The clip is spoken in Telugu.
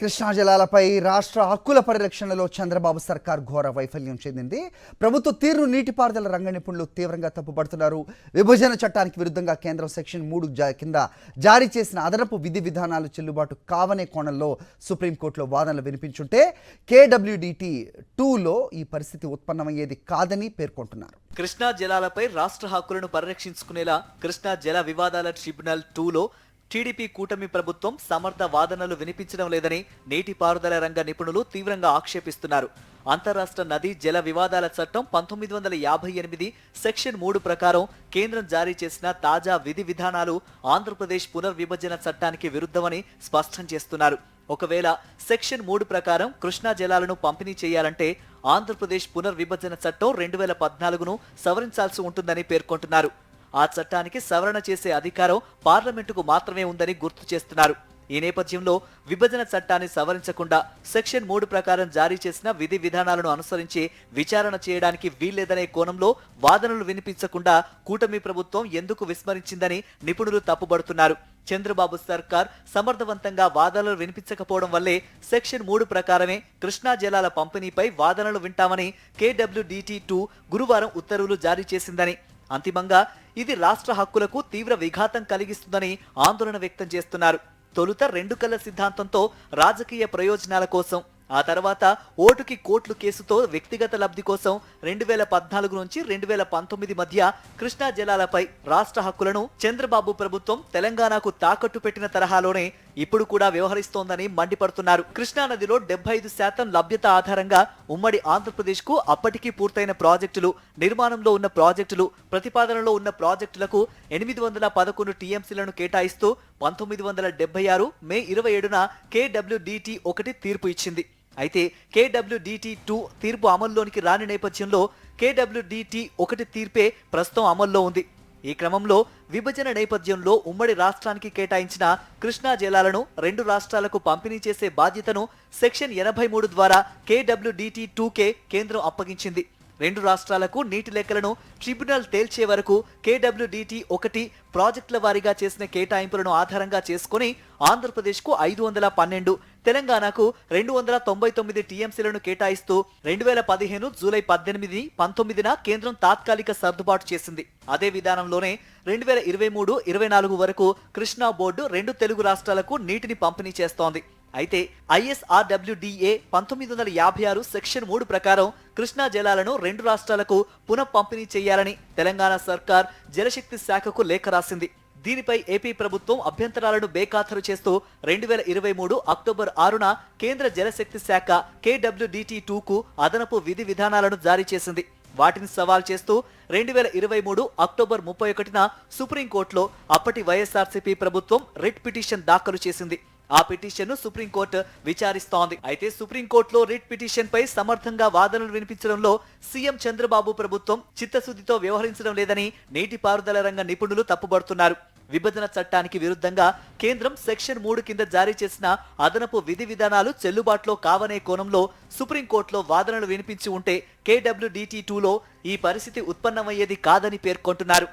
కృష్ణా జలాలపై రాష్ట్ర హక్కుల పరిరక్షణలో చంద్రబాబు సర్కార్ ఘోర వైఫల్యం చెందింది. ప్రభుత్వ తీరును నీటిపారుదల రంగ నిపుణులు తీవ్రంగా తప్పుపడుతున్నారు. విభజన చట్టానికి విరుద్ధంగా కేంద్రం సెక్షన్ 3 కింద జారీ చేసిన అదనపు విధి విధానాలు చెల్లుబాటు కావనే కోణంలో సుప్రీంకోర్టులో వాదనలు వినిపించుంటే KWDT 2లో ఈ పరిస్థితి ఉత్పన్నమయ్యేది కాదని పేర్కొంటున్నారు. కృష్ణా జలాలపై రాష్ట్ర హక్కులను పరిరక్షించుకునేలా కృష్ణా జల వివాదాల ట్రిబ్యునల్ 2లో టీడీపీ కూటమి ప్రభుత్వం సమర్థ వాదనలు వినిపించడం లేదని నీటిపారుదల రంగ నిపుణులు తీవ్రంగా ఆక్షేపిస్తున్నారు. అంతరాష్ట్ర నదీ జల వివాదాల చట్టం 1958 సెక్షన్ 3 ప్రకారం కేంద్రం జారీ చేసిన తాజా విధి విధానాలు ఆంధ్రప్రదేశ్ పునర్విభజన చట్టానికి విరుద్ధమని స్పష్టం చేస్తున్నారు. ఒకవేళ సెక్షన్ 3 ప్రకారం కృష్ణా జలాలను పంపిణీ చేయాలంటే ఆంధ్రప్రదేశ్ పునర్విభజన చట్టం 2014ను సవరించాల్సి ఉంటుందని పేర్కొంటున్నారు. ఆ చట్టానికి సవరణ చేసే అధికారం పార్లమెంటుకు మాత్రమే ఉందని గుర్తు చేస్తున్నారు. ఈ నేపథ్యంలో విభజన చట్టాన్ని సవరించకుండా సెక్షన్ 3 ప్రకారం జారీ చేసిన విధి విధానాలను అనుసరించి విచారణ చేయడానికి వీల్లేదనే కోణంలో వాదనలు వినిపించకుండా కూటమి ప్రభుత్వం ఎందుకు విస్మరించిందని నిపుణులు తప్పుబడుతున్నారు. చంద్రబాబు సర్కార్ సమర్థవంతంగా వాదనలు వినిపించకపోవడం వల్లే సెక్షన్ 3 ప్రకారమే కృష్ణా జలాల పంపిణీపై వాదనలు వింటామని KWDT 2 గురువారం ఉత్తర్వులు జారీ చేసిందని, అంతిమంగా ఇది రాష్ట్ర హక్కులకు తీవ్ర విఘాతం కలిగిస్తుందని ఆందోళన వ్యక్తం చేస్తున్నారు. తొలుత 2 కళ్ల సిద్ధాంతంతో రాజకీయ ప్రయోజనాల కోసం, ఆ తర్వాత ఓటుకి కోట్లు కేసుతో వ్యక్తిగత లబ్ధి కోసం 2014 నుంచి 2019 మధ్య కృష్ణా జలాలపై రాష్ట్ర హక్కులను చంద్రబాబు ప్రభుత్వం తెలంగాణకు తాకట్టు పెట్టిన తరహాలోనే ఇప్పుడు కూడా వ్యవహరిస్తోందని మండిపడుతున్నారు. కృష్ణా నదిలో 75% లభ్యత ఆధారంగా ఉమ్మడి ఆంధ్రప్రదేశ్ కు అప్పటికీ పూర్తయిన ప్రాజెక్టులు, నిర్మాణంలో ఉన్న ప్రాజెక్టులు, ప్రతిపాదనలో ఉన్న ప్రాజెక్టులకు 811 టీఎంసీలను కేటాయిస్తూ 1976 మే 27న KWDT 1 తీర్పు ఇచ్చింది. అయితే KWDT 2 తీర్పు అమల్లోనికి రాని నేపథ్యంలో KWDT 1 తీర్పే ప్రస్తుతం అమల్లో ఉంది. ఈ క్రమంలో విభజన నేపథ్యంలో ఉమ్మడి రాష్ట్రానికి కేటాయించిన కృష్ణా జలాలను 2 రాష్ట్రాలకు పంపిణీ చేసే బాధ్యతను సెక్షన్ 83 ద్వారా KWDT 2కే కేంద్రం అప్పగించింది. 2 రాష్ట్రాలకు నీటి లెక్కలను ట్రిబ్యునల్ తేల్చే వరకు KWDT 1 ప్రాజెక్టుల వారీగా చేసిన కేటాయింపులను ఆధారంగా చేసుకుని ఆంధ్రప్రదేశ్కు 512, తెలంగాణకు 299 టీఎంసీలను కేటాయిస్తూ 2015 జూలై 18, 19న కేంద్రం తాత్కాలిక సర్దుబాటు చేసింది. అదే విధానంలోనే 2023-24 వరకు కృష్ణా బోర్డు 2 తెలుగు రాష్ట్రాలకు నీటిని పంపిణీ చేస్తోంది. అయితే ISRWDA 1956 సెక్షన్ 3 ప్రకారం కృష్ణా జలాలను 2 రాష్ట్రాలకు పునః పంపిణీ చేయాలని తెలంగాణ సర్కార్ జలశక్తి శాఖకు లేఖ రాసింది. దీనిపై ఏపీ ప్రభుత్వం అభ్యంతరాలను బేఖాతరు చేస్తూ 2023 అక్టోబర్ 6న కేంద్ర జలశక్తి శాఖ KWDT 2కు అదనపు విధి విధానాలను జారీ చేసింది. వాటిని సవాల్ చేస్తూ 2023 అక్టోబర్ 31న సుప్రీంకోర్టులో అప్పటి వైఎస్ఆర్సీపీ ప్రభుత్వం రిట్ పిటిషన్ దాఖలు చేసింది. ఆ పిటిషన్ను సుప్రీంకోర్టు విచారిస్తోంది. అయితే సుప్రీంకోర్టులో రిట్ పిటిషన్ పై సమర్థంగా వాదనలు వినిపించడంలో సీఎం చంద్రబాబు ప్రభుత్వం చిత్తశుద్ధితో వ్యవహరించడం లేదని నీటిపారుదల రంగ నిపుణులు తప్పుబడుతున్నారు. విభజన చట్టానికి విరుద్ధంగా కేంద్రం సెక్షన్ 3 కింద జారీ చేసిన అదనపు విధి విధానాలు చెల్లుబాటులో కావనే కోణంలో సుప్రీంకోర్టులో వాదనలు వినిపించి ఉంటే KWDT 2లో ఈ పరిస్థితి ఉత్పన్నమయ్యేది కాదని పేర్కొంటున్నారు.